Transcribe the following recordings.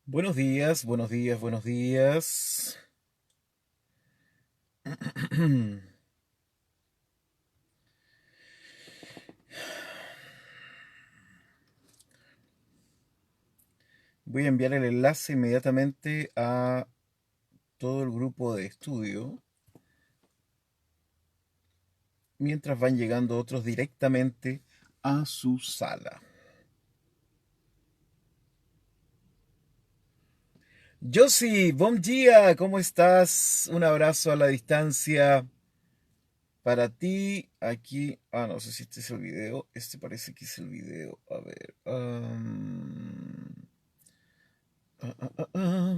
Buenos días, buenos días, buenos días. Voy a enviar el enlace inmediatamente a todo el grupo de estudio, mientras van llegando otros directamente a su sala. Josie, bom dia, ¿cómo estás? Un abrazo a la distancia para ti. Aquí, no sé si este es el video. Este parece que es el video. A ver. Ah, ah, ah, ah.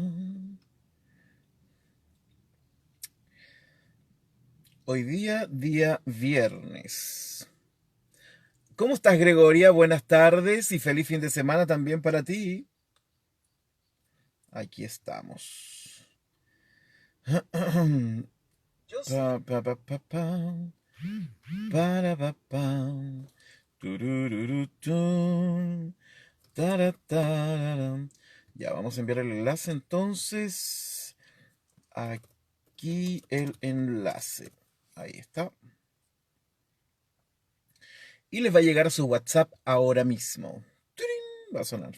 Hoy día viernes. ¿Cómo estás, Gregoria? Buenas tardes y feliz fin de semana también para ti. Aquí estamos. Pa, pa, pa, pa, pa. Para, pa, pa. Turururutun. Tara, tararam. Ya, vamos a enviar el enlace entonces. Aquí el enlace. Ahí está. Y les va a llegar a su WhatsApp ahora mismo. ¡Turing! Va a sonar.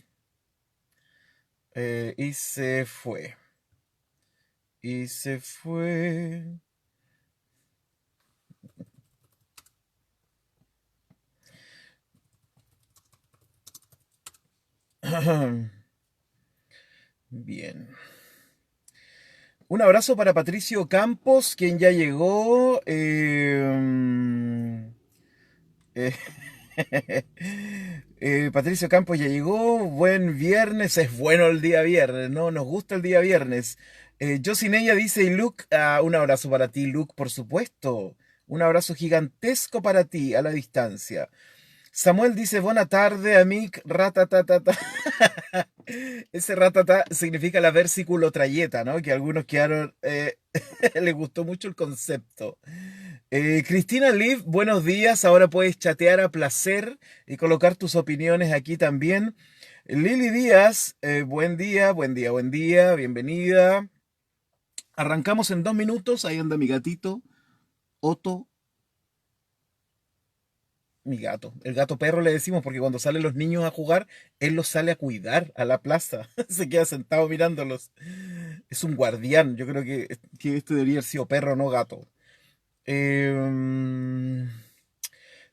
Y se fue. Y se fue. Bien. Un abrazo para Patricio Campos, quien ya llegó. Eh, Patricio Campos ya llegó. Buen viernes. Es bueno el día viernes, ¿no? Nos gusta el día viernes. Yo sin ella dice, y Luke, un abrazo para ti, Luke, por supuesto. Un abrazo gigantesco para ti a la distancia. Samuel dice, buena tarde, amic, ratatatata. Ese ratata significa la versículo trayeta, ¿no? Que algunos quedaron, les gustó mucho el concepto. Cristina Liv, buenos días. Ahora puedes chatear a placer y colocar tus opiniones aquí también. Lili Díaz, buen día, buen día, buen día, bienvenida. Arrancamos en 2 minutos. Ahí anda mi gatito, Otto, mi gato. El gato perro le decimos porque cuando salen los niños a jugar, él los sale a cuidar a la plaza. Se queda sentado mirándolos. Es un guardián. Yo creo que este debería haber sido perro, no gato.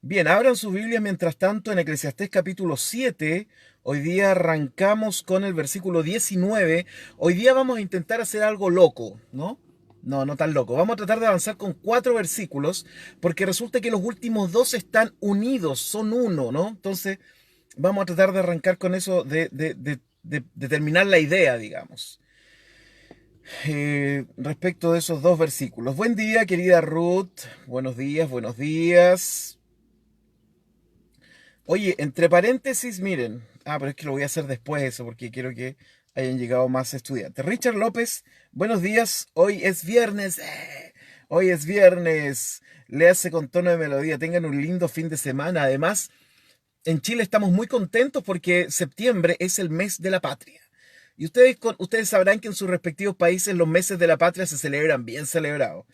Bien, abran su Biblia mientras tanto en Eclesiastés capítulo 7. Hoy día arrancamos con el versículo 19. Hoy día vamos a intentar hacer algo loco, ¿no? No, no tan loco. Vamos a tratar de avanzar con 4 versículos porque resulta que los últimos dos están unidos, son uno, ¿no? Entonces vamos a tratar de arrancar con eso, de terminar la idea, digamos. Respecto de esos 2 versículos. Buen día, querida Ruth. Buenos días, buenos días. Oye, entre paréntesis, miren. Pero es que lo voy a hacer después eso, porque quiero que hayan llegado más estudiantes. Richard López, buenos días. Hoy es viernes. Hoy es viernes. Léase con tono de melodía. Tengan un lindo fin de semana. Además, en Chile estamos muy contentos porque septiembre es el mes de la patria. Y ustedes sabrán que en sus respectivos países los meses de la patria se celebran bien celebrados.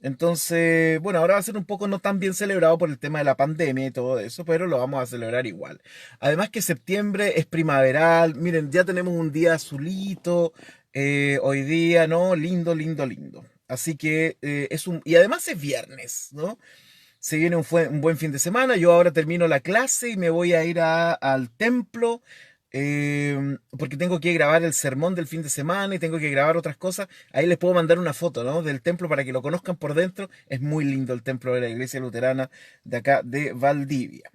Entonces, bueno, ahora va a ser un poco no tan bien celebrado por el tema de la pandemia y todo eso, pero lo vamos a celebrar igual. Además que septiembre es primaveral, miren, ya tenemos un día azulito, hoy día, ¿no? Lindo, lindo, lindo. Así que y además es viernes, ¿no? Se viene un buen fin de semana. Yo ahora termino la clase y me voy a ir al templo porque tengo que grabar el sermón del fin de semana y tengo que grabar otras cosas. Ahí les puedo mandar una foto, ¿no? Del templo para que lo conozcan por dentro. Es muy lindo el templo de la iglesia luterana de acá de Valdivia.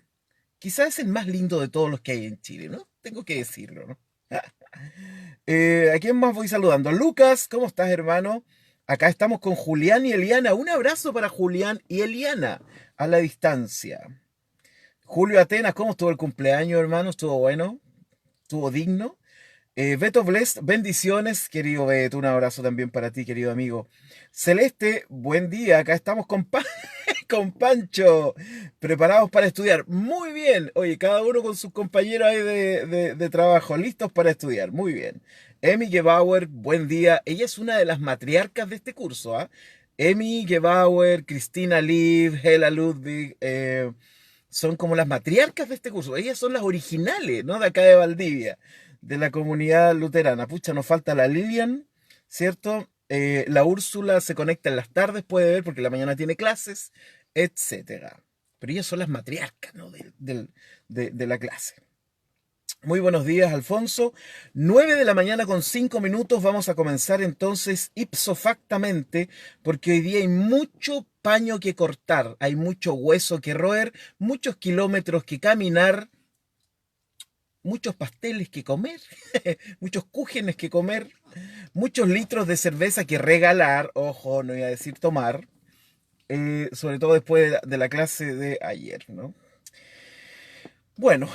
Quizás es el más lindo de todos los que hay en Chile, ¿no? Tengo que decirlo, ¿no? ¿A quién más voy saludando? Lucas, ¿cómo estás, hermano? Acá estamos con Julián y Eliana. Un abrazo para Julián y Eliana a la distancia. Julio Atenas, ¿cómo estuvo el cumpleaños, hermano? ¿Estuvo bueno? ¿Estuvo digno? Beto Blest, bendiciones, querido Beto. Un abrazo también para ti, querido amigo. Celeste, buen día. Acá estamos con, con Pancho, preparados para estudiar. Muy bien. Oye, cada uno con sus compañeros ahí de trabajo, listos para estudiar. Muy bien. Emi Gebauer, buen día. Ella es una de las matriarcas de este curso, ¿ah? Emi Gebauer, Cristina Liv, Hela Ludwig, son como las matriarcas de este curso. Ellas son las originales, ¿no? De acá de Valdivia, de la comunidad luterana. Pucha, nos falta la Lilian, ¿cierto? La Úrsula se conecta en las tardes, puede ver, porque la mañana tiene clases, etcétera. Pero ellas son las matriarcas, ¿no? De la clase. Muy buenos días, Alfonso. 9 de la mañana con 5 minutos. Vamos a comenzar entonces ipso factamente, porque hoy día hay mucho paño que cortar, hay mucho hueso que roer, muchos kilómetros que caminar, muchos pasteles que comer, muchos cúgenes que comer, muchos litros de cerveza que regalar, ojo, no iba a decir tomar, sobre todo después de la clase de ayer, ¿no? Bueno,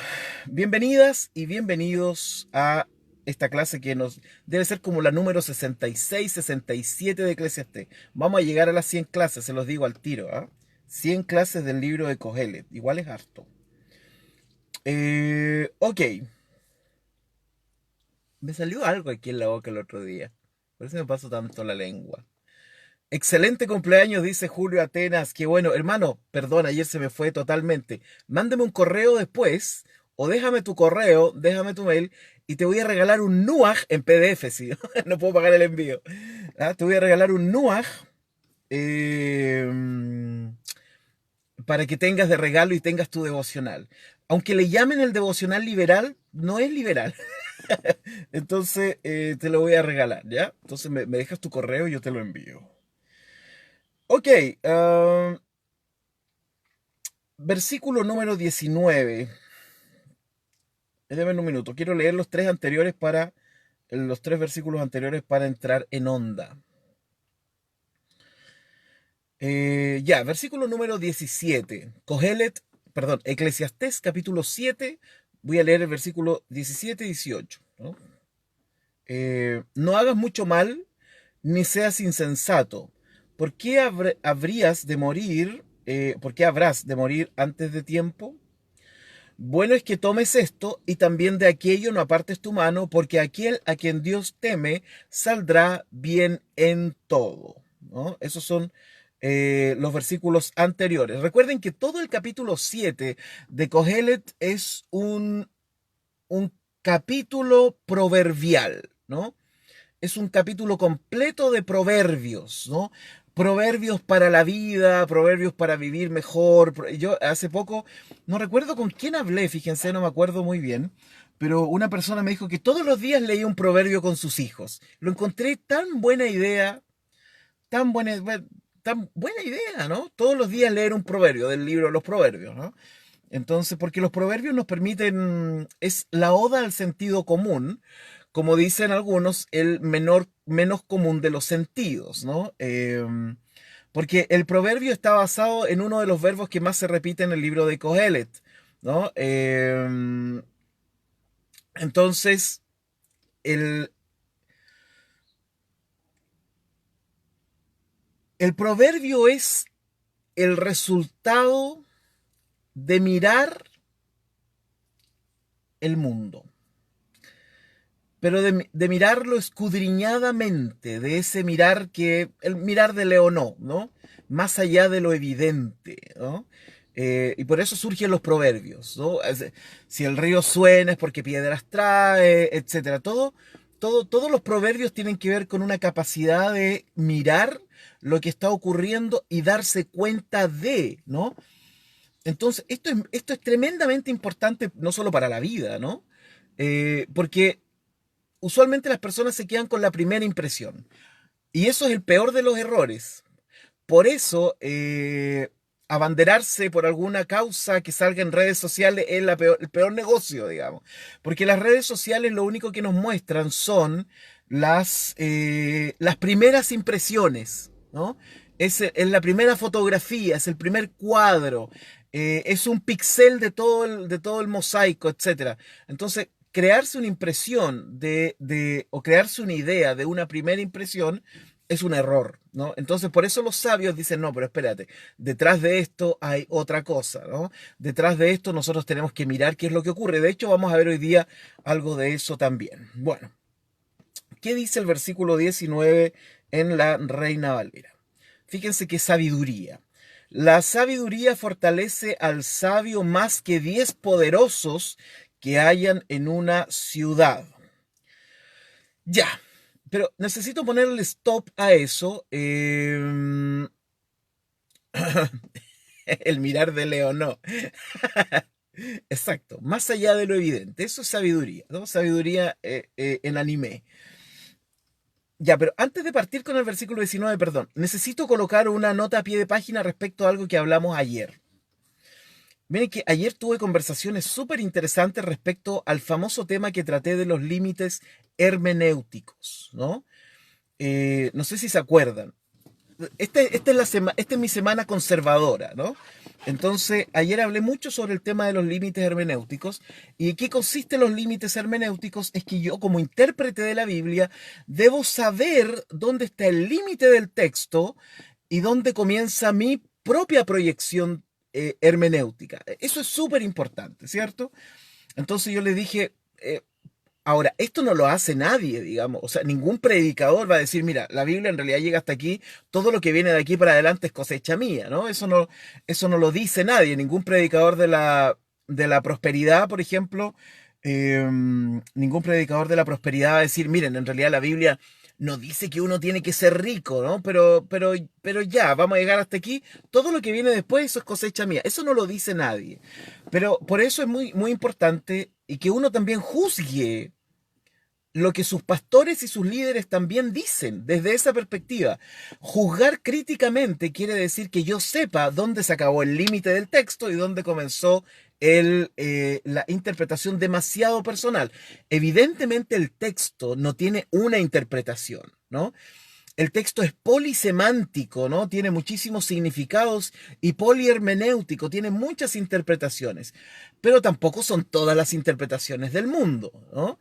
bienvenidas y bienvenidos a esta clase que nos debe ser como la número 66, 67 de Eclesiastés. Vamos a llegar a las 100 clases, se los digo al tiro, ¿ah? 100 clases del libro de Kohelet, igual es harto. Ok, me salió algo aquí en la boca el otro día, por eso me paso tanto la lengua. Excelente cumpleaños, dice Julio Atenas. Qué bueno, hermano, perdón, ayer se me fue totalmente. Mándame un correo después, o déjame tu correo, déjame tu mail, y te voy a regalar un NUAG en PDF, si no puedo pagar el envío. ¿Ah? Te voy a regalar un NUAG para que tengas de regalo y tengas tu devocional. Aunque le llamen el devocional liberal, no es liberal. Entonces te lo voy a regalar, ¿ya? Entonces me dejas tu correo y yo te lo envío. Ok, versículo número 19. Deme un minuto. Quiero leer los tres versículos anteriores para entrar en onda. Ya, versículo número 17. Kohelet, perdón, Eclesiastés capítulo 7. Voy a leer el versículo 17 y 18. ¿No? No hagas mucho mal, ni seas insensato. ¿Por qué habrías de morir? ¿Por qué habrás de morir antes de tiempo? Bueno es que tomes esto y también de aquello no apartes tu mano, porque aquel a quien Dios teme saldrá bien en todo, ¿no? Esos son los versículos anteriores. Recuerden que todo el capítulo 7 de Kohelet es un capítulo proverbial, ¿no? Es un capítulo completo de proverbios, ¿no? Proverbios para la vida, proverbios para vivir mejor. Yo hace poco, no recuerdo con quién hablé, fíjense, no me acuerdo muy bien, pero una persona me dijo que todos los días leía un proverbio con sus hijos. Lo encontré tan buena idea, tan buena, tan buena idea, ¿no? Todos los días leer un proverbio del libro de los proverbios, ¿no? Entonces, porque los proverbios nos permiten, es la oda al sentido común, como dicen algunos, el menos común de los sentidos, ¿no? Porque el proverbio está basado en uno de los verbos que más se repite en el libro de Kohelet, ¿no? Entonces, el, el proverbio es el resultado de mirar el mundo, pero de mirarlo escudriñadamente, de ese mirar el mirar de Leonó, ¿no? Más allá de lo evidente, ¿no? Y por eso surgen los proverbios, ¿no? Si el río suena es porque piedras trae, etcétera. Todos los proverbios tienen que ver con una capacidad de mirar lo que está ocurriendo y darse cuenta de, ¿no? Entonces, esto es tremendamente importante, no solo para la vida, ¿no? Porque usualmente las personas se quedan con la primera impresión. Y eso es el peor de los errores. Por eso, abanderarse por alguna causa que salga en redes sociales es el peor negocio, digamos. Porque las redes sociales lo único que nos muestran son las primeras impresiones, ¿no? Es la primera fotografía, es el primer cuadro, es un pixel de todo el mosaico, etcétera. Entonces, crearse una impresión o crearse una idea de una primera impresión es un error, ¿no? Entonces, por eso los sabios dicen, no, pero espérate, detrás de esto hay otra cosa, ¿no? Detrás de esto nosotros tenemos que mirar qué es lo que ocurre. De hecho, vamos a ver hoy día algo de eso también. Bueno, ¿qué dice el versículo 19 en la Reina Valera? Fíjense qué sabiduría. La sabiduría fortalece al sabio más que 10 poderosos que hayan en una ciudad. Ya, pero necesito ponerle stop a eso. El mirar de Leo, no. Exacto, más allá de lo evidente. Eso es sabiduría, ¿no? Sabiduría en anime. Ya, pero antes de partir con el versículo 19, perdón, necesito colocar una nota a pie de página respecto a algo que hablamos ayer. Miren que ayer tuve conversaciones súper interesantes respecto al famoso tema que traté de los límites hermenéuticos, ¿no? No sé si se acuerdan. Esta es mi semana conservadora, ¿no? Entonces, ayer hablé mucho sobre el tema de los límites hermenéuticos. ¿Y en qué consisten los límites hermenéuticos? Es que yo, como intérprete de la Biblia, debo saber dónde está el límite del texto y dónde comienza mi propia proyección hermenéutica. Eso es súper importante, ¿cierto? Entonces yo le dije, ahora, esto no lo hace nadie, digamos. O sea, ningún predicador va a decir, mira, la Biblia en realidad llega hasta aquí, todo lo que viene de aquí para adelante es cosecha mía, ¿no? Eso no lo dice nadie. Ningún predicador de la prosperidad, por ejemplo, ningún predicador de la prosperidad va a decir, miren, en realidad la Biblia no dice que uno tiene que ser rico, ¿no? Pero ya, vamos a llegar hasta aquí. Todo lo que viene después, eso es cosecha mía. Eso no lo dice nadie. Pero por eso es muy, muy importante y que uno también juzgue lo que sus pastores y sus líderes también dicen desde esa perspectiva. Juzgar críticamente quiere decir que yo sepa dónde se acabó el límite del texto y dónde comenzó la interpretación demasiado personal. Evidentemente el texto no tiene una interpretación, ¿no? El texto es polisemántico, ¿no? Tiene muchísimos significados y polihermenéutico, tiene muchas interpretaciones, pero tampoco son todas las interpretaciones del mundo, ¿no?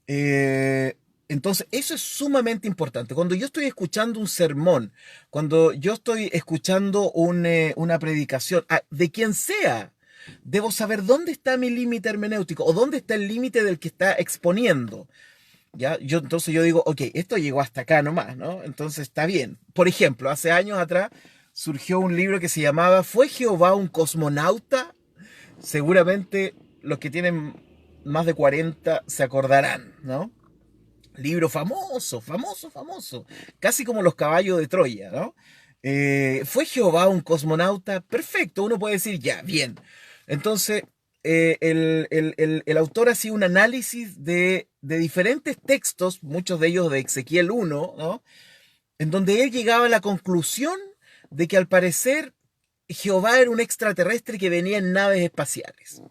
Eh, entonces, eso es sumamente importante. Cuando yo estoy escuchando un sermón, cuando yo estoy escuchando una predicación, de quien sea, debo saber dónde está mi límite hermenéutico o dónde está el límite del que está exponiendo. ¿Ya? Entonces yo digo, ok, esto llegó hasta acá nomás, ¿no? Entonces está bien. Por ejemplo, hace años atrás surgió un libro que se llamaba ¿Fue Jehová un cosmonauta? Seguramente los que tienen más de 40 se acordarán, ¿no? Libro famoso, famoso, famoso. Casi como los caballos de Troya, ¿no? ¿Fue Jehová un cosmonauta? Perfecto, uno puede decir, ya, bien. Entonces, el autor hacía un análisis de diferentes textos, muchos de ellos de Ezequiel 1, ¿no? En donde él llegaba a la conclusión de que al parecer Jehová era un extraterrestre que venía en naves espaciales.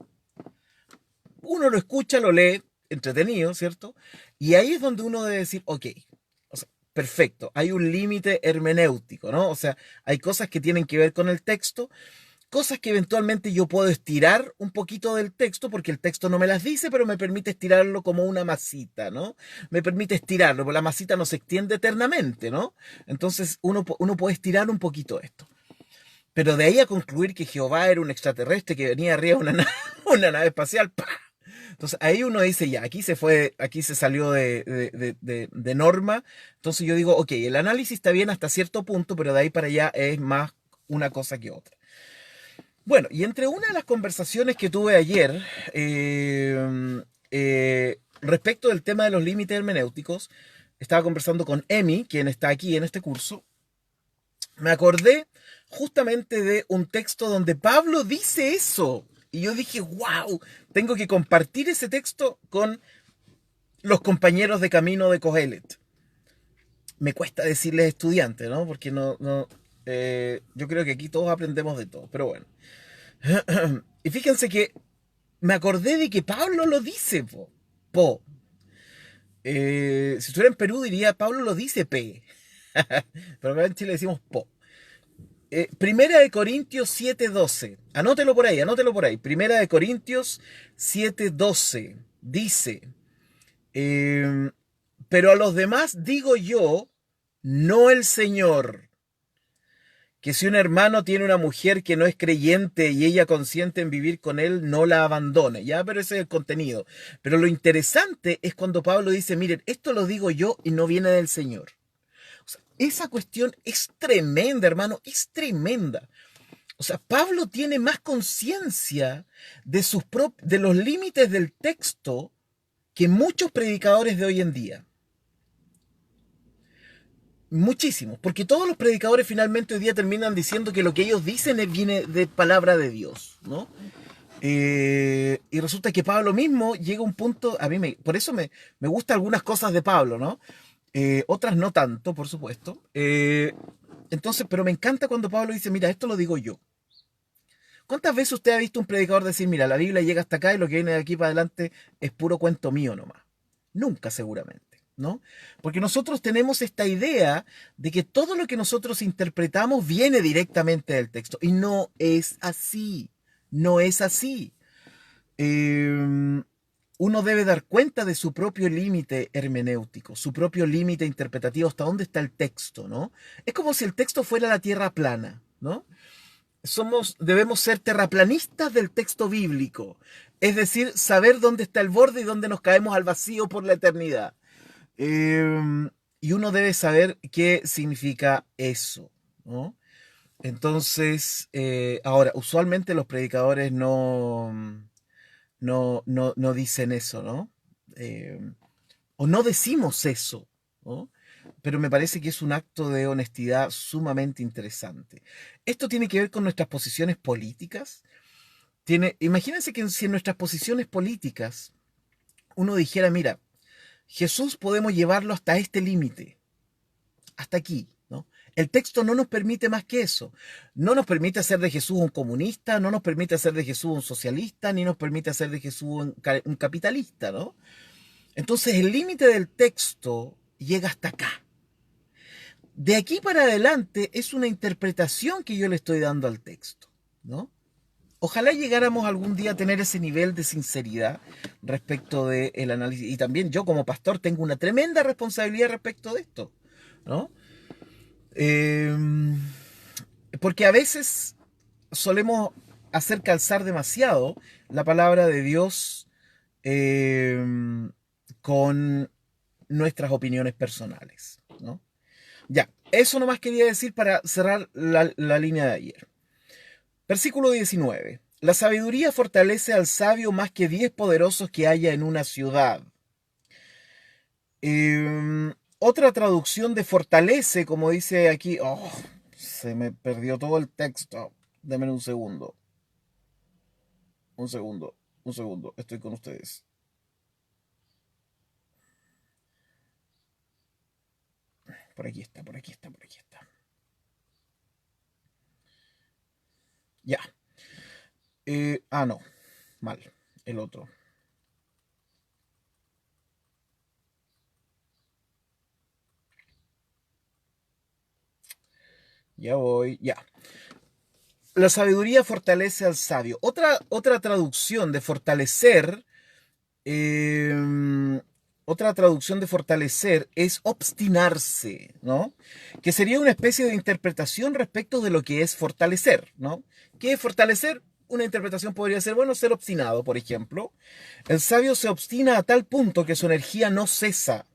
Uno lo escucha, lo lee, entretenido, ¿cierto? Y ahí es donde uno debe decir, ok, o sea, perfecto, hay un límite hermenéutico, ¿no? O sea, hay cosas que tienen que ver con el texto, cosas que eventualmente yo puedo estirar un poquito del texto, porque el texto no me las dice, pero me permite estirarlo como una masita, ¿no? Me permite estirarlo, porque la masita no se extiende eternamente, ¿no? Entonces uno puede estirar un poquito esto. Pero de ahí a concluir que Jehová era un extraterrestre que venía arriba de una nave espacial, ¡pah! Entonces ahí uno dice, ya, aquí se salió de norma. Entonces yo digo, ok, el análisis está bien hasta cierto punto, pero de ahí para allá es más una cosa que otra. Bueno, y entre una de las conversaciones que tuve ayer respecto del tema de los límites hermenéuticos, estaba conversando con Emi, quien está aquí en este curso, me acordé justamente de un texto donde Pablo dice eso. Y yo dije, wow, tengo que compartir ese texto con los compañeros de camino de Cogelet. Me cuesta decirles estudiante, ¿no? Porque yo creo que aquí todos aprendemos de todo, pero bueno. Y fíjense que me acordé de que Pablo lo dice, po. Si estuviera en Perú diría Pablo lo dice P. Pero acá en Chile decimos po. Primera de Corintios 7:12. Anótelo por ahí, anótelo por ahí. Primera de Corintios 7:12. Dice, pero a los demás digo yo, no el Señor. Que si un hermano tiene una mujer que no es creyente y ella consiente en vivir con él, no la abandone, ¿ya? Pero ese es el contenido. Pero lo interesante es cuando Pablo dice, miren, esto lo digo yo y no viene del Señor. O sea, esa cuestión es tremenda, hermano, es tremenda. O sea, Pablo tiene más conciencia de los límites del texto que muchos predicadores de hoy en día. Muchísimos, porque todos los predicadores finalmente hoy día terminan diciendo que lo que ellos dicen viene de palabra de Dios, ¿no? Y resulta que Pablo mismo llega a un punto, por eso me gustan algunas cosas de Pablo, ¿no? Otras no tanto, por supuesto. Entonces, pero me encanta cuando Pablo dice, mira, esto lo digo yo. ¿Cuántas veces usted ha visto un predicador decir, mira, la Biblia llega hasta acá y lo que viene de aquí para adelante es puro cuento mío nomás? Nunca, seguramente, ¿no? Porque nosotros tenemos esta idea de que todo lo que nosotros interpretamos viene directamente del texto. Y no es así. No es así. Uno debe dar cuenta de su propio límite hermenéutico, su propio límite interpretativo, hasta dónde está el texto, ¿no? Es como si el texto fuera la tierra plana, ¿no? Debemos ser terraplanistas del texto bíblico, es decir, saber dónde está el borde y dónde nos caemos al vacío por la eternidad. Y uno debe saber qué significa eso, ¿no? Entonces, ahora, usualmente los predicadores no dicen eso, ¿no? O no decimos eso, ¿no? Pero me parece que es un acto de honestidad sumamente interesante. Esto tiene que ver con nuestras posiciones políticas. Imagínense que si en nuestras posiciones políticas uno dijera, mira, Jesús podemos llevarlo hasta este límite, hasta aquí, ¿no? El texto no nos permite más que eso. No nos permite hacer de Jesús un comunista, no nos permite hacer de Jesús un socialista, ni nos permite hacer de Jesús un capitalista, ¿no? Entonces el límite del texto llega hasta acá. De aquí para adelante es una interpretación que yo le estoy dando al texto, ¿no? Ojalá llegáramos algún día a tener ese nivel de sinceridad respecto del análisis. Y también yo como pastor tengo una tremenda responsabilidad respecto de esto, ¿no? Porque a veces solemos hacer calzar demasiado la palabra de Dios con nuestras opiniones personales, ¿no? Ya, eso nomás quería decir para cerrar la línea de ayer. Versículo 19. La sabiduría fortalece al sabio más que 10 poderosos que haya en una ciudad. Otra traducción de fortalece, como dice aquí. Oh, se me perdió todo el texto. Denme un segundo. Un segundo. Un segundo. Estoy con ustedes. Por aquí está, por aquí está, por aquí está. Ya. No. Mal. El otro. Ya voy. Ya. La sabiduría fortalece al sabio. Otra traducción de fortalecer. Otra traducción de fortalecer es obstinarse, ¿no? Que sería una especie de interpretación respecto de lo que es fortalecer, ¿no? ¿Qué es fortalecer? Una interpretación podría ser, bueno, ser obstinado, por ejemplo. El sabio se obstina a tal punto que su energía no cesa.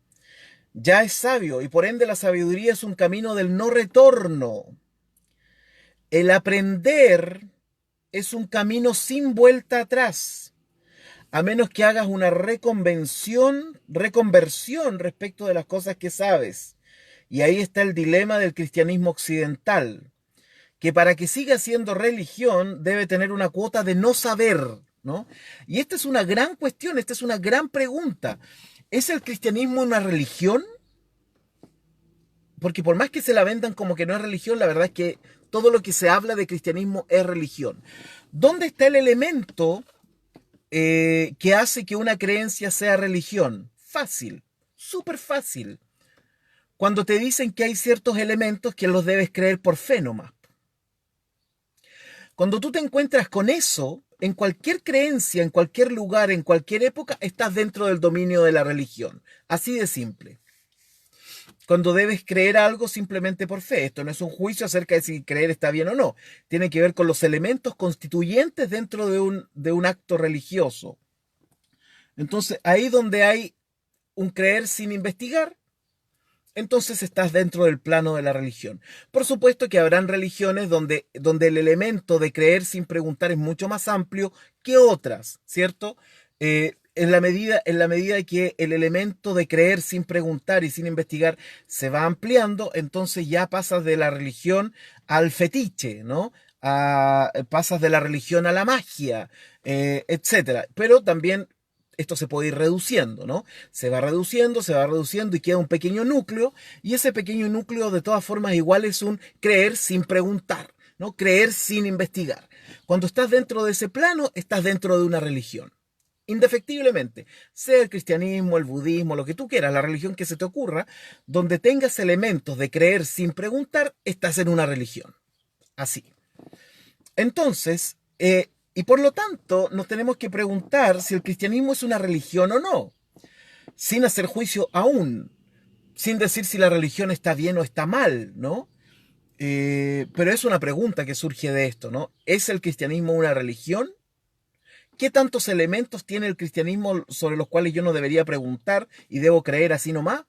Ya es sabio y por ende la sabiduría es un camino del no retorno. El aprender es un camino sin vuelta atrás, a menos que hagas una reconversión respecto de las cosas que sabes. Y ahí está el dilema del cristianismo occidental, que para que siga siendo religión debe tener una cuota de no saber, ¿no? Y esta es una gran cuestión, esta es una gran pregunta. ¿Es el cristianismo una religión? Porque por más que se la vendan como que no es religión, la verdad es que todo lo que se habla de cristianismo es religión. ¿Dónde está el elemento que hace que una creencia sea religión? Fácil, súper fácil. Cuando te dicen que hay ciertos elementos que los debes creer por fe nomás. Cuando tú te encuentras con eso, en cualquier creencia, en cualquier lugar, en cualquier época, estás dentro del dominio de la religión. Así de simple. cuando debes creer algo simplemente por fe. Esto no es un juicio acerca de si creer está bien o no. Tiene que ver con los elementos constituyentes dentro de un acto religioso. Entonces, ahí donde hay un creer sin investigar, entonces estás dentro del plano de la religión. Por supuesto que habrán religiones donde el elemento de creer sin preguntar es mucho más amplio que otras, ¿cierto? En la medida que el elemento de creer sin preguntar y sin investigar se va ampliando, entonces ya pasas de la religión al fetiche, ¿no? Pasas de la religión a la magia, etcétera. Pero también esto se puede ir reduciendo, ¿no? Se va reduciendo y queda un pequeño núcleo, y ese pequeño núcleo de todas formas igual es un creer sin preguntar, ¿no? Creer sin investigar. Cuando estás dentro de ese plano, estás dentro de una religión. Indefectiblemente, sea el cristianismo, el budismo, lo que tú quieras, la religión que se te ocurra, donde tengas elementos de creer sin preguntar, estás en una religión. Así. Entonces, y por lo tanto, nos tenemos que preguntar si el cristianismo es una religión o no, sin hacer juicio aún, sin decir si la religión está bien o está mal, ¿no? Pero es una pregunta que surge de esto, ¿no? ¿Es el cristianismo una religión? ¿Qué tantos elementos tiene el cristianismo sobre los cuales yo no debería preguntar y debo creer así nomás?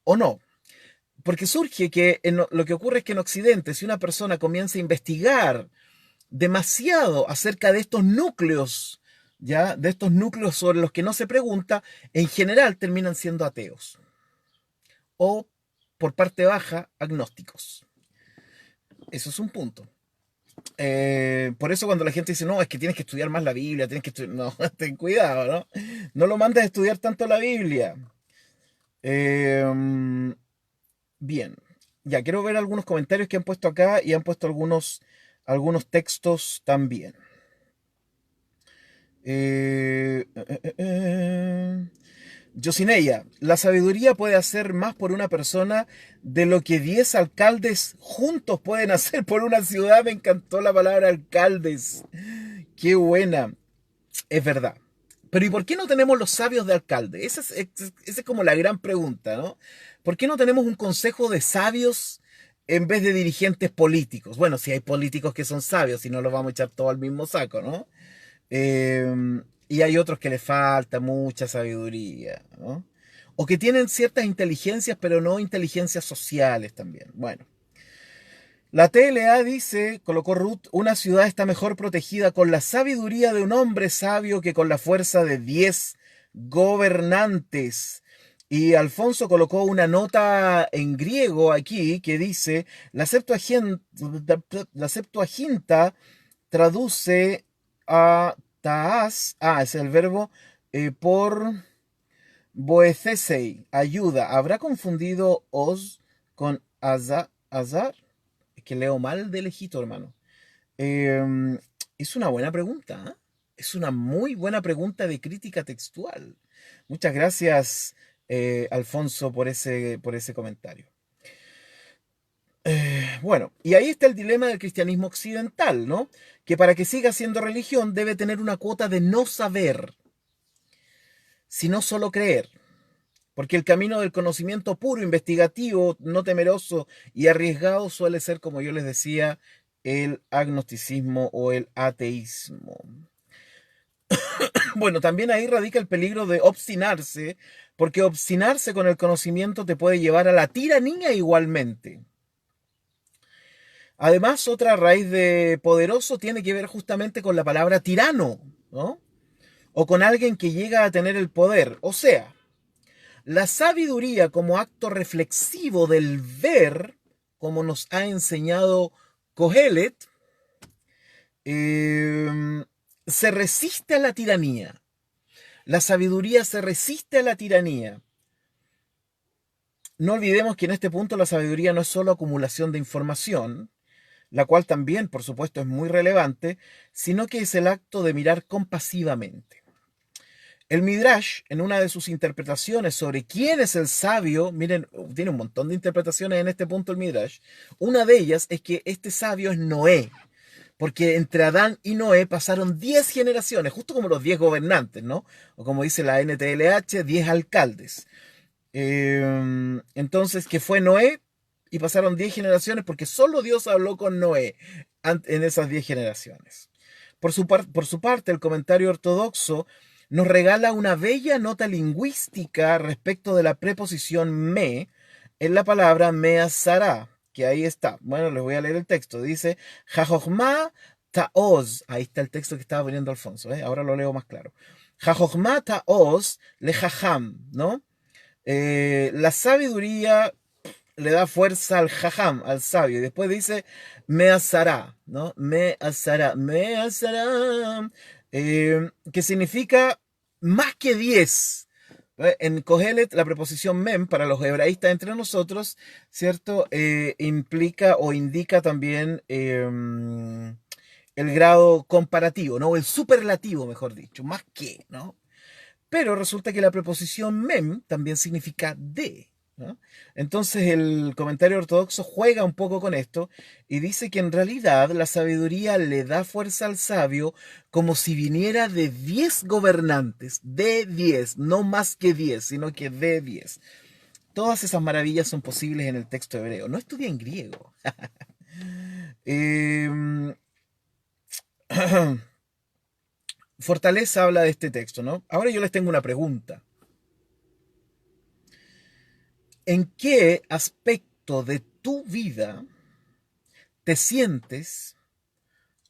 ¿O no? Porque surge que lo que ocurre es que en Occidente, si una persona comienza a investigar demasiado acerca de estos núcleos, ¿ya? De estos núcleos sobre los que no se pregunta, en general terminan siendo ateos. O, por parte baja, agnósticos. Eso es un punto. Por eso cuando la gente dice, no, es que tienes que estudiar más la Biblia, tienes que estudiar... No, ten cuidado, ¿no? No lo mandes a estudiar tanto la Biblia. Bien. Ya, quiero ver algunos comentarios que han puesto acá y han puesto algunos textos también. Yosineya, la sabiduría puede hacer más por una persona de lo que 10 alcaldes juntos pueden hacer por una ciudad. Me encantó la palabra alcaldes. Qué buena. Es verdad. Pero ¿y por qué no tenemos los sabios de alcalde? Esa es como la gran pregunta, ¿no? ¿Por qué no tenemos un consejo de sabios en vez de dirigentes políticos? Bueno, si hay políticos que son sabios, si no los vamos a echar todo al mismo saco, ¿no? Y hay otros que les falta mucha sabiduría, ¿no? O que tienen ciertas inteligencias, pero no inteligencias sociales también. Bueno. La TLA dice, colocó Ruth, una ciudad está mejor protegida con la sabiduría de un hombre sabio que con la fuerza de 10 gobernantes. Y Alfonso colocó una nota en griego aquí que dice, la Septuaginta traduce a taas, es el verbo, por boethesei, ayuda. ¿Habrá confundido os con azar? Es que leo mal de lejito, hermano. Es una buena pregunta, ¿eh? Es una muy buena pregunta de crítica textual. Muchas gracias, Alfonso, por ese comentario. Bueno, y ahí está el dilema del cristianismo occidental, ¿no? Que para que siga siendo religión debe tener una cuota de no saber, sino solo creer. Porque el camino del conocimiento puro, investigativo, no temeroso y arriesgado suele ser, como yo les decía, el agnosticismo o el ateísmo. Bueno, también ahí radica el peligro de obstinarse, porque obstinarse con el conocimiento te puede llevar a la tiranía igualmente. Además, otra raíz de poderoso tiene que ver justamente con la palabra tirano, ¿no? O con alguien que llega a tener el poder. O sea, la sabiduría como acto reflexivo del ver, como nos ha enseñado Kohelet, se resiste a la tiranía. La sabiduría se resiste a la tiranía. No olvidemos que en este punto la sabiduría no es solo acumulación de información, la cual también, por supuesto, es muy relevante, sino que es el acto de mirar compasivamente. El Midrash, en una de sus interpretaciones sobre quién es el sabio, miren, tiene un montón de interpretaciones en este punto el Midrash, una de ellas es que este sabio es Noé, porque entre Adán y Noé pasaron 10 generaciones, justo como los 10 gobernantes, ¿no? O como dice la NTLH, 10 alcaldes. Entonces, que fue Noé y pasaron 10 generaciones porque solo Dios habló con Noé en esas 10 generaciones. Por su parte, el comentario ortodoxo nos regala una bella nota lingüística respecto de la preposición me en la palabra meazara, que ahí está. Bueno, les voy a leer el texto. Dice, Jajojma taoz. Ahí está el texto que estaba poniendo Alfonso. Ahora lo leo más claro. Jajojma taoz le jajam, ¿no? La sabiduría le da fuerza al jajam, al sabio. Y después dice, me asará, ¿no? Me asará, que significa más que 10. En Kohelet, la preposición mem, para los hebraístas entre nosotros, ¿cierto? Implica o indica también el grado comparativo, ¿no? O el superlativo, mejor dicho, más que, ¿no? Pero resulta que la preposición mem también significa de, ¿no? Entonces el comentario ortodoxo juega un poco con esto y dice que en realidad la sabiduría le da fuerza al sabio como si viniera de 10 gobernantes, de 10, no más que 10, sino que de 10. Todas esas maravillas son posibles en el texto hebreo. No estudia en griego. eh, Fortaleza habla de este texto, ¿no? Ahora yo les tengo una pregunta. ¿En qué aspecto de tu vida te sientes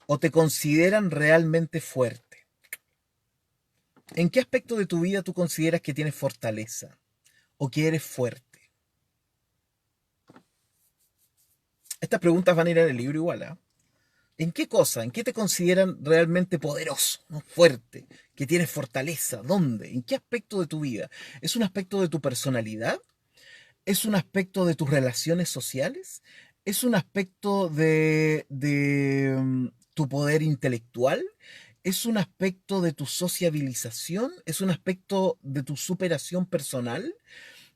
o te consideran realmente fuerte? ¿En qué aspecto de tu vida tú consideras que tienes fortaleza o que eres fuerte? Estas preguntas van a ir en el libro igual, ¿eh? ¿En qué cosa? ¿En qué te consideran realmente poderoso, ¿no? Fuerte, que tienes fortaleza? ¿Dónde? ¿En qué aspecto de tu vida? ¿Es un aspecto de tu personalidad? ¿Es un aspecto de tus relaciones sociales? ¿Es un aspecto de tu poder intelectual? ¿Es un aspecto de tu sociabilización? ¿Es un aspecto de tu superación personal?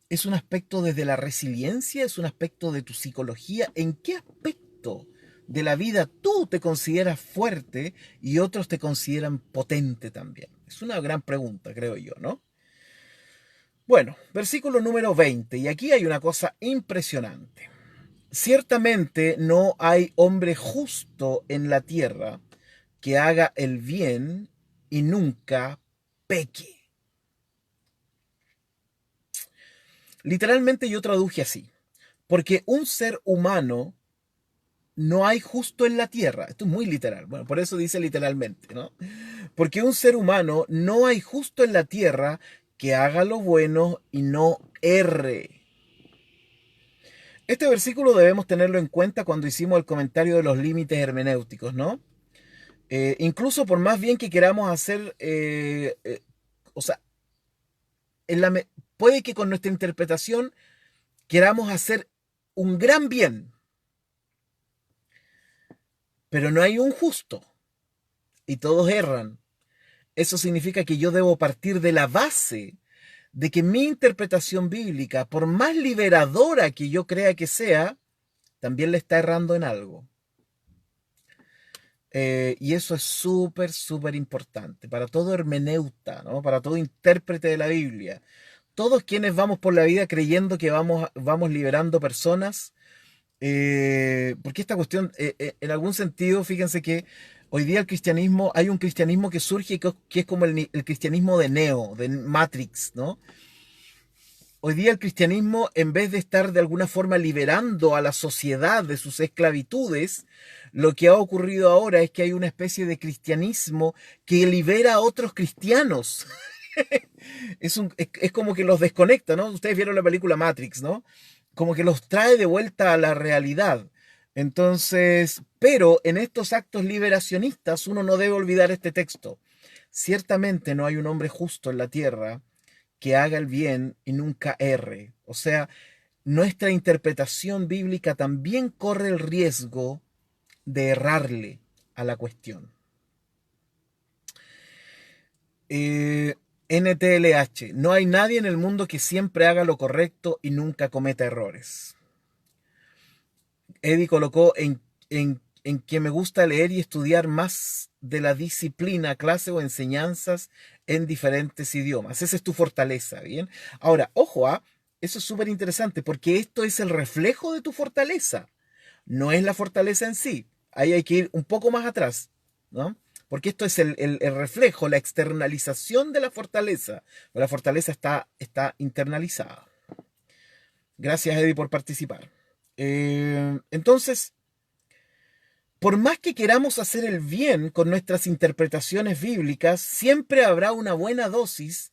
¿Es un aspecto desde la resiliencia? ¿Es un aspecto de tu psicología? ¿En qué aspecto de la vida tú te consideras fuerte y otros te consideran potente también? Es una gran pregunta, creo yo, ¿no? Bueno, versículo número 20, y aquí hay una cosa impresionante. Ciertamente no hay hombre justo en la tierra que haga el bien y nunca peque. Literalmente yo traduje así, porque un ser humano no hay justo en la tierra. Esto es muy literal, bueno, por eso dice literalmente, ¿no? Porque un ser humano no hay justo en la tierra que haga lo bueno y no erre. Este versículo debemos tenerlo en cuenta cuando hicimos el comentario de los límites hermenéuticos, ¿no? Incluso por más bien que queramos hacer, o sea, puede que con nuestra interpretación queramos hacer un gran bien, pero no hay un justo y todos erran. Eso significa que yo debo partir de la base de que mi interpretación bíblica, por más liberadora que yo crea que sea, también le está errando en algo. Y eso es súper, súper importante para todo hermeneuta, ¿no? Para todo intérprete de la Biblia. Todos quienes vamos por la vida creyendo que vamos liberando personas, porque esta cuestión, en algún sentido, fíjense que hoy día el cristianismo, hay un cristianismo que surge que es como el cristianismo de Neo, de Matrix, ¿no? Hoy día el cristianismo, en vez de estar de alguna forma liberando a la sociedad de sus esclavitudes, lo que ha ocurrido ahora es que hay una especie de cristianismo que libera a otros cristianos. Es como que los desconecta, ¿no? Ustedes vieron la película Matrix, ¿no? Como que los trae de vuelta a la realidad. Entonces, pero en estos actos liberacionistas uno no debe olvidar este texto. Ciertamente no hay un hombre justo en la tierra que haga el bien y nunca erre. O sea, nuestra interpretación bíblica también corre el riesgo de errarle a la cuestión. NTLH, no hay nadie en el mundo que siempre haga lo correcto y nunca cometa errores. Eddie colocó en que me gusta leer y estudiar más de la disciplina, clase o enseñanzas en diferentes idiomas. Esa es tu fortaleza, ¿bien? Ahora, ojo, Eso es súper interesante porque esto es el reflejo de tu fortaleza, no es la fortaleza en sí. Ahí hay que ir un poco más atrás, ¿no? Porque esto es el reflejo, la externalización de la fortaleza. La fortaleza está internalizada. Gracias, Eddie, por participar. Entonces, por más que queramos hacer el bien con nuestras interpretaciones bíblicas, siempre habrá una buena dosis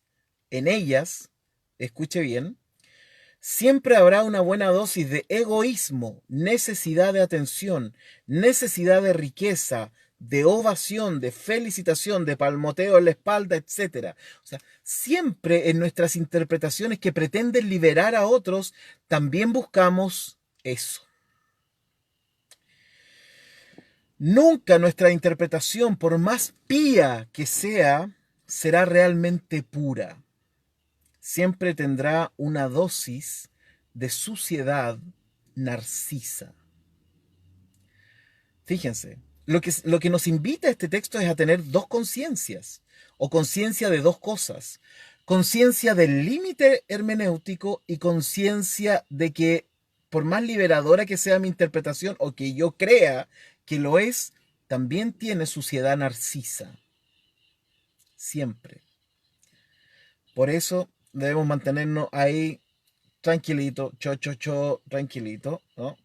en ellas, escuche bien, siempre habrá una buena dosis de egoísmo, necesidad de atención, necesidad de riqueza, de ovación, de felicitación, de palmoteo en la espalda, etcétera. O sea, siempre en nuestras interpretaciones que pretenden liberar a otros, también buscamos eso. Nunca nuestra interpretación, por más pía que sea, será realmente pura. Siempre tendrá una dosis de suciedad narcisa. Fíjense, lo que nos invita este texto es a tener dos conciencias, o conciencia de dos cosas. Conciencia del límite hermenéutico y conciencia de que, por más liberadora que sea mi interpretación, o que yo crea que lo es, también tiene suciedad narcisa. Siempre. Por eso debemos mantenernos ahí tranquilito, tranquilito, ¿no?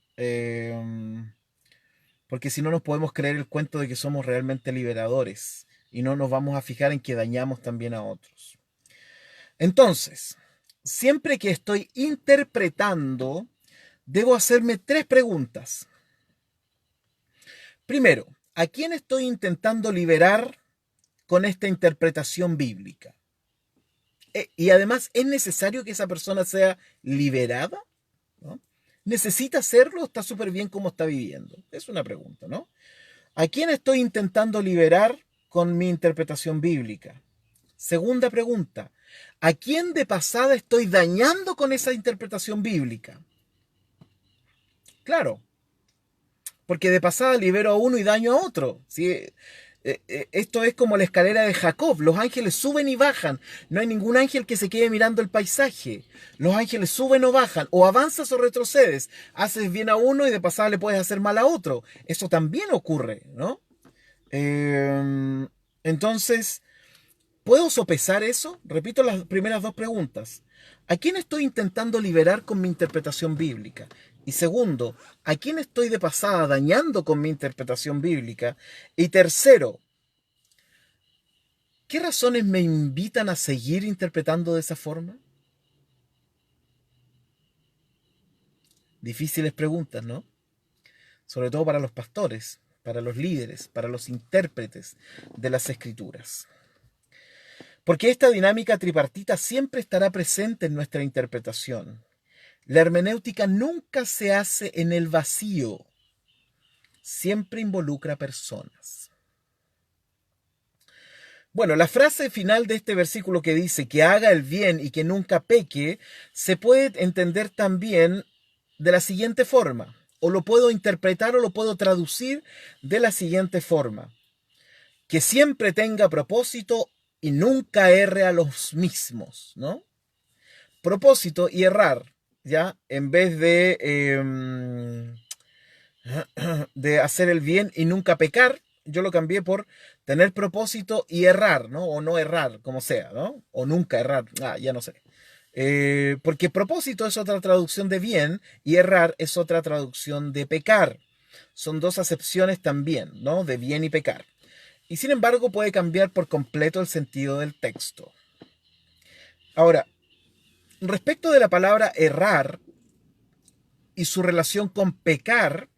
Porque si no nos podemos creer el cuento de que somos realmente liberadores y no nos vamos a fijar en que dañamos también a otros. Entonces, siempre que estoy interpretando, debo hacerme tres preguntas. Primero, ¿a quién estoy intentando liberar con esta interpretación bíblica? Y además, ¿es necesario que esa persona sea liberada? ¿No? ¿Necesita hacerlo o está súper bien como está viviendo? Es una pregunta, ¿no? ¿A quién estoy intentando liberar con mi interpretación bíblica? Segunda pregunta, ¿a quién de pasada estoy dañando con esa interpretación bíblica? Claro, porque de pasada libero a uno y daño a otro. ¿Sí? Esto es como la escalera de Jacob. Los ángeles suben y bajan. No hay ningún ángel que se quede mirando el paisaje. Los ángeles suben o bajan. O avanzas o retrocedes. Haces bien a uno y de pasada le puedes hacer mal a otro. Eso también ocurre, ¿no? Entonces, ¿puedo sopesar eso? Repito las primeras dos preguntas. ¿A quién estoy intentando liberar con mi interpretación bíblica? Y segundo, ¿a quién estoy de pasada dañando con mi interpretación bíblica? Y tercero, ¿qué razones me invitan a seguir interpretando de esa forma? Difíciles preguntas, ¿no? Sobre todo para los pastores, para los líderes, para los intérpretes de las escrituras. Porque esta dinámica tripartita siempre estará presente en nuestra interpretación. La hermenéutica nunca se hace en el vacío, siempre involucra personas. Bueno, la frase final de este versículo que dice que haga el bien y que nunca peque, se puede entender también de la siguiente forma, o lo puedo interpretar o lo puedo traducir de la siguiente forma: que siempre tenga propósito y nunca erre a los mismos, ¿no? Propósito y errar, ¿ya? En vez de hacer el bien y nunca pecar, yo lo cambié por tener propósito y errar, ¿no? O no errar, como sea, ¿no? O nunca errar, ya no sé. Porque propósito es otra traducción de bien y errar es otra traducción de pecar. Son dos acepciones también, ¿no? De bien y pecar. Y sin embargo puede cambiar por completo el sentido del texto. Ahora, respecto de la palabra errar y su relación con pecar,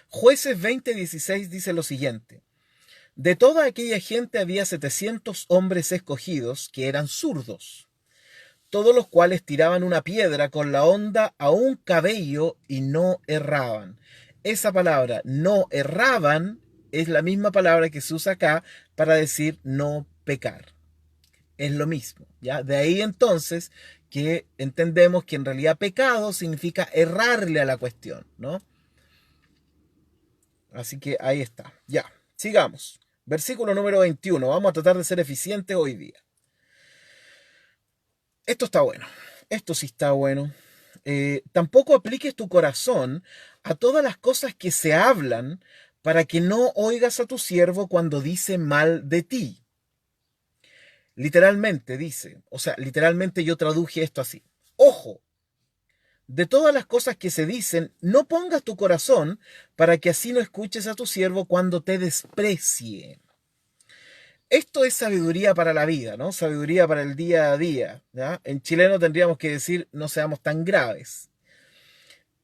Jueces 20:16 dice lo siguiente: de toda aquella gente había 700 hombres escogidos que eran zurdos, todos los cuales tiraban una piedra con la honda a un cabello y no erraban. Esa palabra, no erraban, es la misma palabra que se usa acá para decir no pecar. Es lo mismo, ¿ya? De ahí entonces que entendemos que en realidad pecado significa errarle a la cuestión, ¿no? Así que ahí está. Ya, sigamos. Versículo número 21. Vamos a tratar de ser eficientes hoy día. Esto está bueno. Esto sí está bueno. Tampoco apliques tu corazón a todas las cosas que se hablan para que no oigas a tu siervo cuando dice mal de ti. Literalmente dice, o sea, literalmente yo traduje esto así. Ojo, de todas las cosas que se dicen, no pongas tu corazón para que así no escuches a tu siervo cuando te desprecie. Esto es sabiduría para la vida, ¿no? Sabiduría para el día a día, ¿ya? En chileno tendríamos que decir, no seamos tan graves.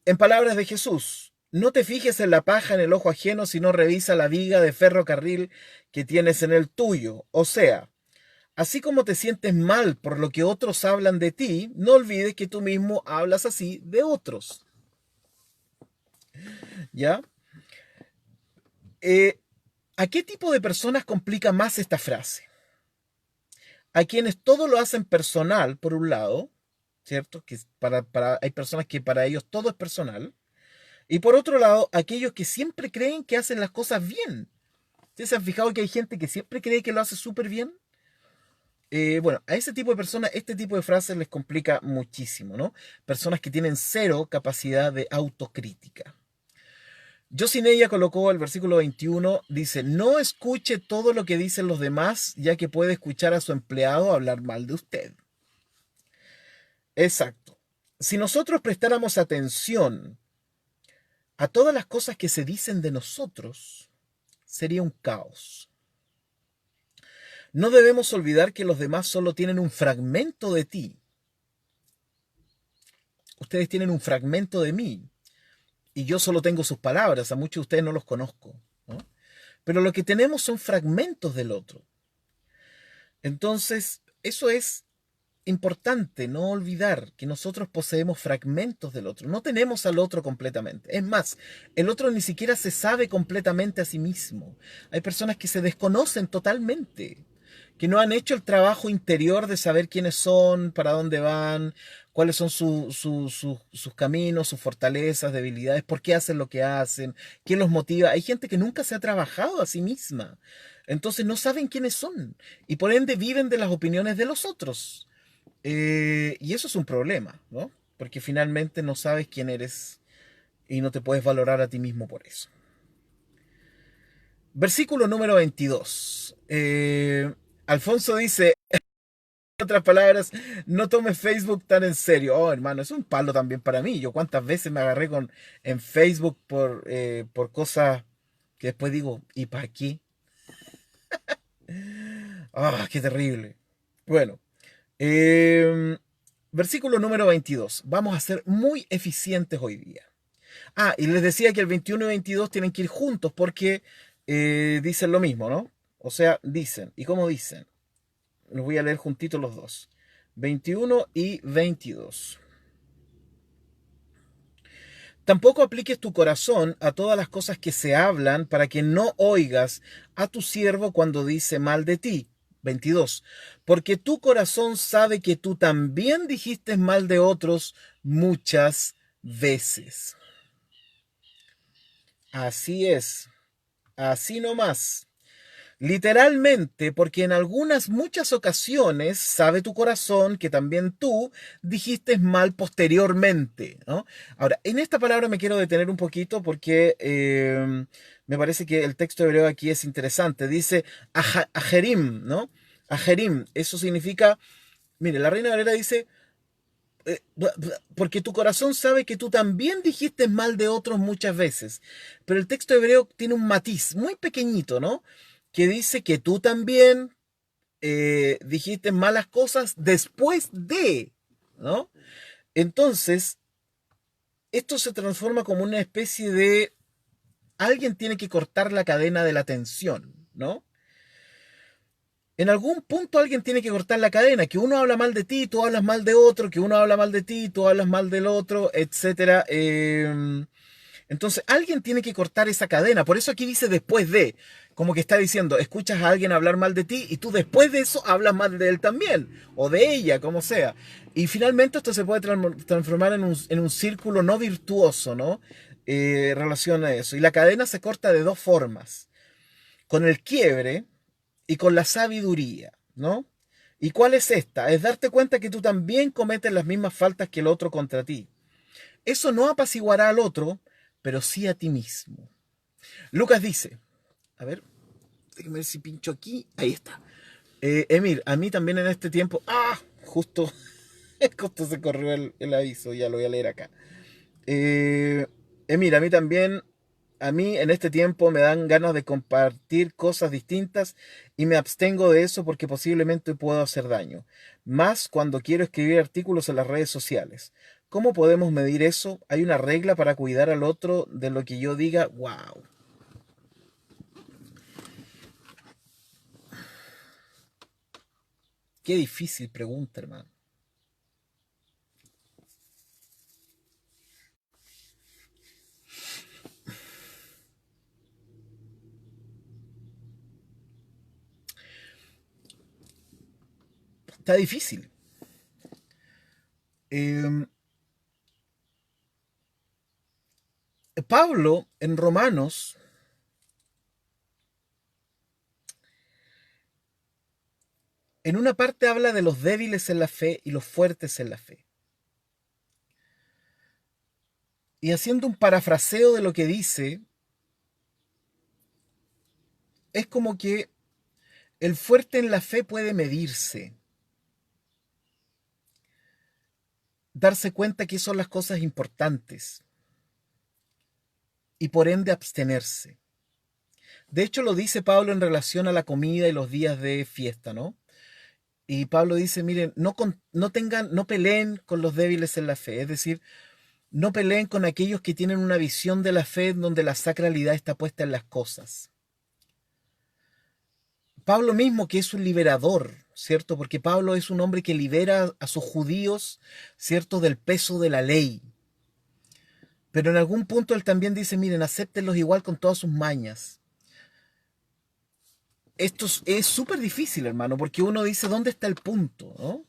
En palabras de Jesús, no te fijes en la paja en el ojo ajeno, sino revisa la viga de ferrocarril que tienes en el tuyo. O sea, así como te sientes mal por lo que otros hablan de ti, no olvides que tú mismo hablas así de otros, ¿ya? Eh, ¿A qué tipo de personas complica más esta frase? A quienes todo lo hacen personal, por un lado, ¿cierto? Que hay personas que para ellos todo es personal. Y por otro lado, aquellos que siempre creen que hacen las cosas bien. ¿Ustedes se han fijado que hay gente que siempre cree que lo hace súper bien? Bueno, a ese tipo de personas, este tipo de frases les complica muchísimo, ¿no? Personas que tienen cero capacidad de autocrítica. Sin ella colocó el versículo 21, dice, no escuche todo lo que dicen los demás, ya que puede escuchar a su empleado hablar mal de usted. Exacto. Si nosotros prestáramos atención a todas las cosas que se dicen de nosotros, sería un caos. No debemos olvidar que los demás solo tienen un fragmento de ti. Ustedes tienen un fragmento de mí y yo solo tengo sus palabras. A muchos de ustedes no los conozco, ¿no? Pero lo que tenemos son fragmentos del otro. Entonces, eso es importante, no olvidar que nosotros poseemos fragmentos del otro. No tenemos al otro completamente. Es más, el otro ni siquiera se sabe completamente a sí mismo. Hay personas que se desconocen totalmente, que no han hecho el trabajo interior de saber quiénes son, para dónde van, cuáles son sus caminos, sus fortalezas, debilidades, por qué hacen lo que hacen, quién los motiva. Hay gente que nunca se ha trabajado a sí misma. Entonces no saben quiénes son y por ende viven de las opiniones de los otros. Y eso es un problema, ¿no? Porque finalmente no sabes quién eres y no te puedes valorar a ti mismo por eso. Versículo número 22. Alfonso dice, en otras palabras, no tomes Facebook tan en serio. Oh, hermano, es un palo también para mí. Yo cuántas veces me agarré en Facebook por cosas que después digo, ¿y para qué? Ah, qué terrible. Bueno, versículo número 22. Vamos a ser muy eficientes hoy día. Ah, y les decía que el 21 y 22 tienen que ir juntos porque dicen lo mismo, ¿no? O sea, dicen. ¿Y cómo dicen? Los voy a leer juntitos los dos. 21 y 22. Tampoco apliques tu corazón a todas las cosas que se hablan para que no oigas a tu siervo cuando dice mal de ti. 22. Porque tu corazón sabe que tú también dijiste mal de otros muchas veces. Así es. Así nomás. Literalmente, porque en muchas ocasiones sabe tu corazón que también tú dijiste mal posteriormente, ¿no? Ahora, en esta palabra me quiero detener un poquito porque me parece que el texto hebreo aquí es interesante. Dice ajerim, ¿no? Ajerim, eso significa, mire, la Reina Valera dice, porque tu corazón sabe que tú también dijiste mal de otros muchas veces. Pero el texto hebreo tiene un matiz muy pequeñito, ¿no? Que dice que tú también dijiste malas cosas después de, ¿no? Entonces, esto se transforma como una especie de... Alguien tiene que cortar la cadena de la tensión, ¿no? En algún punto alguien tiene que cortar la cadena, que uno habla mal de ti, tú hablas mal de otro, que uno habla mal de ti, tú hablas mal del otro, etcétera. Entonces alguien tiene que cortar esa cadena. Por eso aquí dice después de, como que está diciendo, escuchas a alguien hablar mal de ti y tú después de eso hablas mal de él también, o de ella, como sea. Y finalmente esto se puede transformar en un círculo no virtuoso, ¿no? Relación a eso. Y la cadena se corta de dos formas, con el quiebre y con la sabiduría, ¿no? ¿Y cuál es esta? Es darte cuenta que tú también cometes las mismas faltas que el otro contra ti. Eso no apaciguará al otro, pero sí a ti mismo. Lucas dice, a ver, déjame ver si pincho aquí. Ahí está. Emir, a mí también en este tiempo. ¡Ah! Justo, justo se corrió el aviso, ya lo voy a leer acá. Emir, a mí también. A mí en este tiempo me dan ganas de compartir cosas distintas y me abstengo de eso porque posiblemente puedo hacer daño. Más cuando quiero escribir artículos en las redes sociales. ¿Cómo podemos medir eso? ¿Hay una regla para cuidar al otro de lo que yo diga? ¡Wow! Qué difícil pregunta, hermano. Está difícil. Eh, Pablo en Romanos, en una parte habla de los débiles en la fe y los fuertes en la fe. Y haciendo un parafraseo de lo que dice, es como que el fuerte en la fe puede medirse, darse cuenta que son las cosas importantes y por ende abstenerse. De hecho, lo dice Pablo en relación a la comida y los días de fiesta, ¿no? Y Pablo dice, miren, no peleen con los débiles en la fe, es decir, no peleen con aquellos que tienen una visión de la fe en donde la sacralidad está puesta en las cosas. Pablo mismo, que es un liberador, ¿cierto? Porque Pablo es un hombre que libera a sus judíos, ¿cierto? Del peso de la ley. Pero en algún punto él también dice, miren, acéptenlos igual con todas sus mañas. Esto es súper difícil, hermano, porque uno dice, ¿dónde está el punto? ¿No?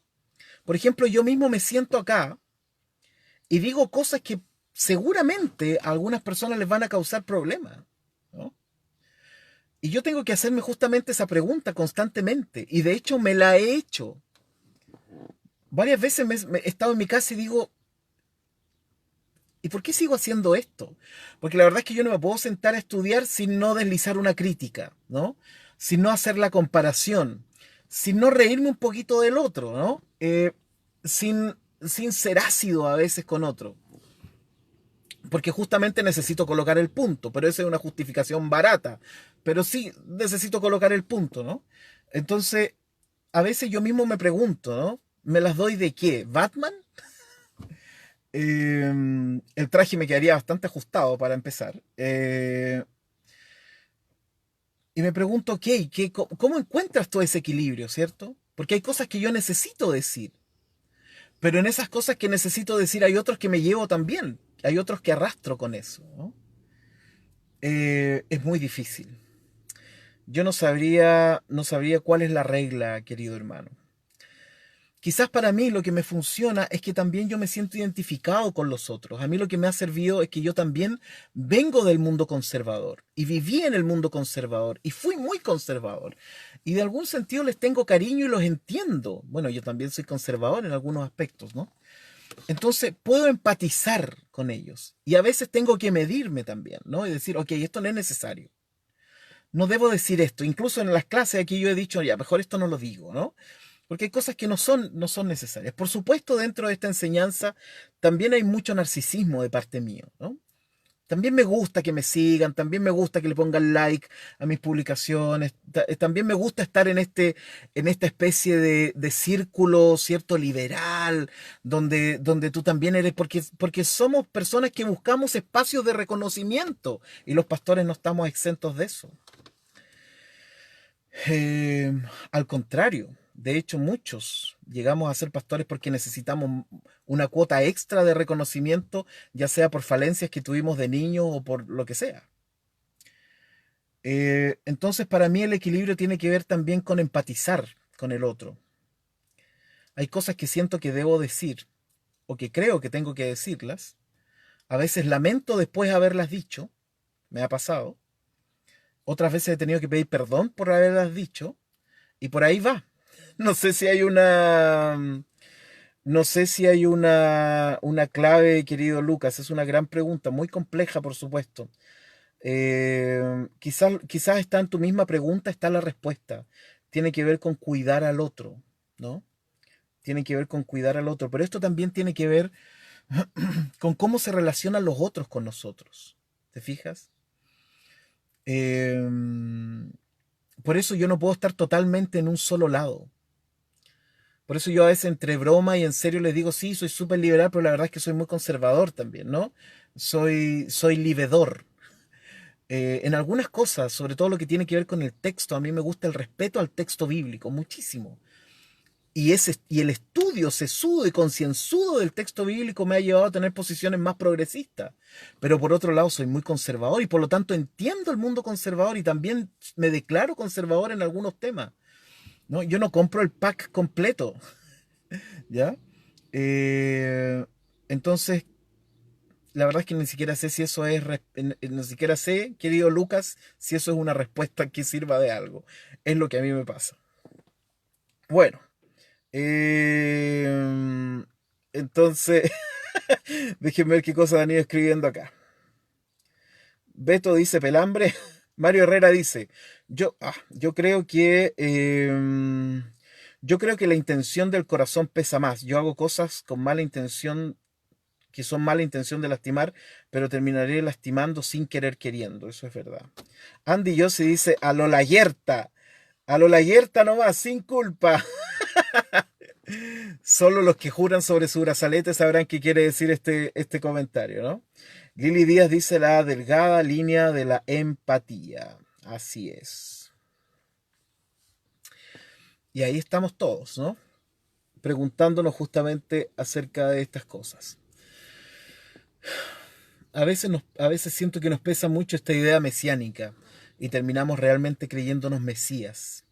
Por ejemplo, yo mismo me siento acá y digo cosas que seguramente a algunas personas les van a causar problemas, ¿no? Y yo tengo que hacerme justamente esa pregunta constantemente. Y de hecho me la he hecho. Varias veces he estado en mi casa y digo, ¿y por qué sigo haciendo esto? Porque la verdad es que yo no me puedo sentar a estudiar sin no deslizar una crítica, ¿no? Sin no hacer la comparación, sin no reírme un poquito del otro, ¿no? Sin ser ácido a veces con otro. Porque justamente necesito colocar el punto, pero esa es una justificación barata. Pero sí, necesito colocar el punto, ¿no? Entonces, a veces yo mismo me pregunto, ¿no? ¿Me las doy de qué? ¿Batman? El traje me quedaría bastante ajustado para empezar. Y me pregunto, ok, ¿cómo encuentras todo ese equilibrio, cierto? Porque hay cosas que yo necesito decir, pero en esas cosas que necesito decir hay otros que me llevo también, hay otros que arrastro con eso, ¿no? Es muy difícil. Yo no sabría cuál es la regla, querido hermano. Quizás para mí lo que me funciona es que también yo me siento identificado con los otros. A mí lo que me ha servido es que yo también vengo del mundo conservador y viví en el mundo conservador y fui muy conservador. Y de algún sentido les tengo cariño y los entiendo. Bueno, yo también soy conservador en algunos aspectos, ¿no? Entonces puedo empatizar con ellos y a veces tengo que medirme también, ¿no? Y decir, ok, esto no es necesario. No debo decir esto. Incluso en las clases aquí yo he dicho, ya, mejor esto no lo digo, ¿no? Porque hay cosas que no son necesarias. Por supuesto, dentro de esta enseñanza también hay mucho narcisismo de parte mío, ¿no? También me gusta que me sigan, también me gusta que le pongan like a mis publicaciones, también me gusta estar en esta especie de círculo, ¿cierto? Liberal, donde tú también eres, porque somos personas que buscamos espacios de reconocimiento y los pastores no estamos exentos de eso. Eh, Al contrario, de hecho muchos llegamos a ser pastores porque necesitamos una cuota extra de reconocimiento, ya sea por falencias que tuvimos de niños o por lo que sea. Entonces para mí el equilibrio tiene que ver también con empatizar con el otro. Hay cosas que siento que debo decir o que creo que tengo que decirlas. A veces lamento después haberlas dicho, me ha pasado. Otras veces he tenido que pedir perdón por haberlas dicho y por ahí va. No sé si hay no sé si hay una clave, querido Lucas. Es una gran pregunta, muy compleja, por supuesto. Quizás está en tu misma pregunta, está la respuesta. Tiene que ver con cuidar al otro, ¿no? Tiene que ver con cuidar al otro. Pero esto también tiene que ver con cómo se relacionan los otros con nosotros. ¿Te fijas? Em, por eso yo no puedo estar totalmente en un solo lado. Por eso yo a veces entre broma y en serio les digo, sí, soy súper liberal, pero la verdad es que soy muy conservador también, ¿no? Soy livedor. En algunas cosas, sobre todo lo que tiene que ver con el texto, a mí me gusta el respeto al texto bíblico, muchísimo. Y el estudio sesudo y concienzudo del texto bíblico me ha llevado a tener posiciones más progresistas. Pero por otro lado soy muy conservador y por lo tanto entiendo el mundo conservador y también me declaro conservador en algunos temas, ¿no? Yo no compro el pack completo, ¿ya? Eh, entonces, la verdad es que ni siquiera sé si eso es, ni siquiera sé, querido Lucas, si eso es una respuesta que sirva de algo. Es lo que a mí me pasa. Bueno, eh, entonces, déjenme ver qué cosas han ido escribiendo acá. Beto dice pelambre. Mario Herrera dice, yo creo que la intención del corazón pesa más. Yo hago cosas con mala intención que son mala intención de lastimar, pero terminaré lastimando sin querer queriendo. Eso es verdad. Andy Yossi dice, a lo la yerta nomás, sin culpa. Solo los que juran sobre su brazalete sabrán qué quiere decir este comentario, ¿no? Lili Díaz dice la delgada línea de la empatía. Así es. Y ahí estamos todos, ¿no? Preguntándonos justamente acerca de estas cosas. A veces siento que nos pesa mucho esta idea mesiánica y terminamos realmente creyéndonos Mesías,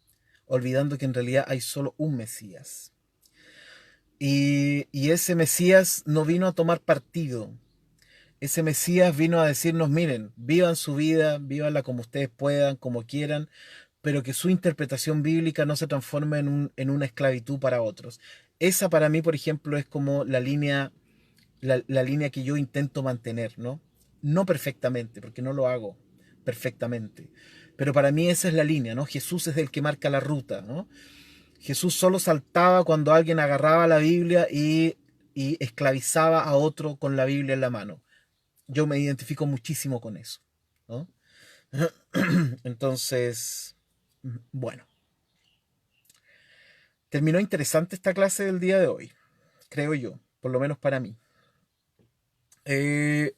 olvidando que en realidad hay solo un Mesías. Y ese Mesías no vino a tomar partido. Ese Mesías vino a decirnos, miren, vivan su vida, vívanla como ustedes puedan, como quieran, pero que su interpretación bíblica no se transforme en una esclavitud para otros. Esa para mí, por ejemplo, es como la línea que yo intento mantener, ¿no? No perfectamente, porque no lo hago perfectamente. Pero para mí esa es la línea, ¿no? Jesús es el que marca la ruta, ¿no? Jesús solo saltaba cuando alguien agarraba la Biblia y esclavizaba a otro con la Biblia en la mano. Yo me identifico muchísimo con eso, ¿no? Entonces, bueno, terminó interesante esta clase del día de hoy, creo yo, por lo menos para mí. Eh,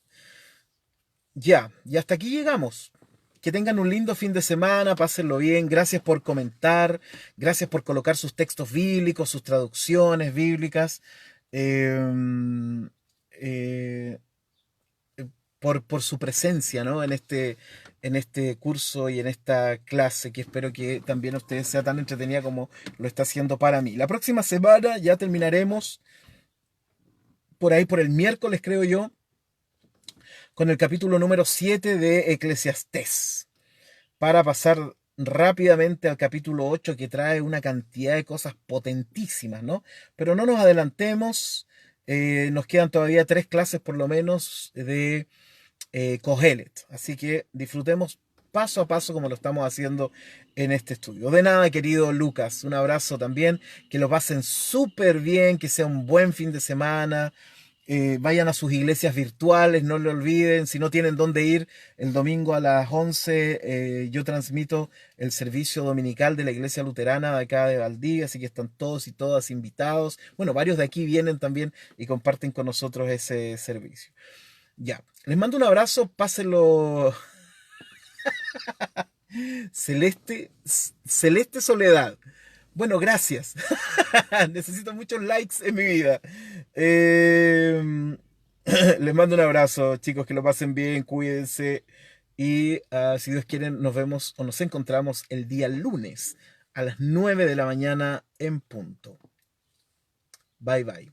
y hasta aquí llegamos. Que tengan un lindo fin de semana, pásenlo bien. Gracias por comentar, gracias por colocar sus textos bíblicos, sus traducciones bíblicas, eh, eh, por su presencia, ¿no? En este curso y en esta clase, que espero que también a ustedes sea tan entretenida como lo está haciendo para mí. La próxima semana ya terminaremos, por ahí por el miércoles, creo yo, con el capítulo número 7 de Eclesiastés, para pasar rápidamente al capítulo 8 que trae una cantidad de cosas potentísimas, ¿no? Pero no nos adelantemos, nos quedan todavía 3 clases por lo menos de Kohelet, así que disfrutemos paso a paso como lo estamos haciendo en este estudio. De nada, querido Lucas, un abrazo también, que lo pasen súper bien, que sea un buen fin de semana. Vayan a sus iglesias virtuales, no lo olviden. Si no tienen dónde ir, el domingo a las 11 yo transmito el servicio dominical de la iglesia luterana de acá de Valdivia, así que están todos y todas invitados. Bueno, varios de aquí vienen también y comparten con nosotros ese servicio. Ya, les mando un abrazo, pásenlo. Celeste Soledad. Bueno, gracias. Necesito muchos likes en mi vida. Eh, Les mando un abrazo, chicos, que lo pasen bien, cuídense. Y si Dios quiere, nos vemos o nos encontramos el día lunes a las 9 de la mañana en punto. Bye bye.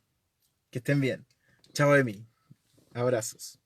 Que estén bien. Chao de mí. Abrazos.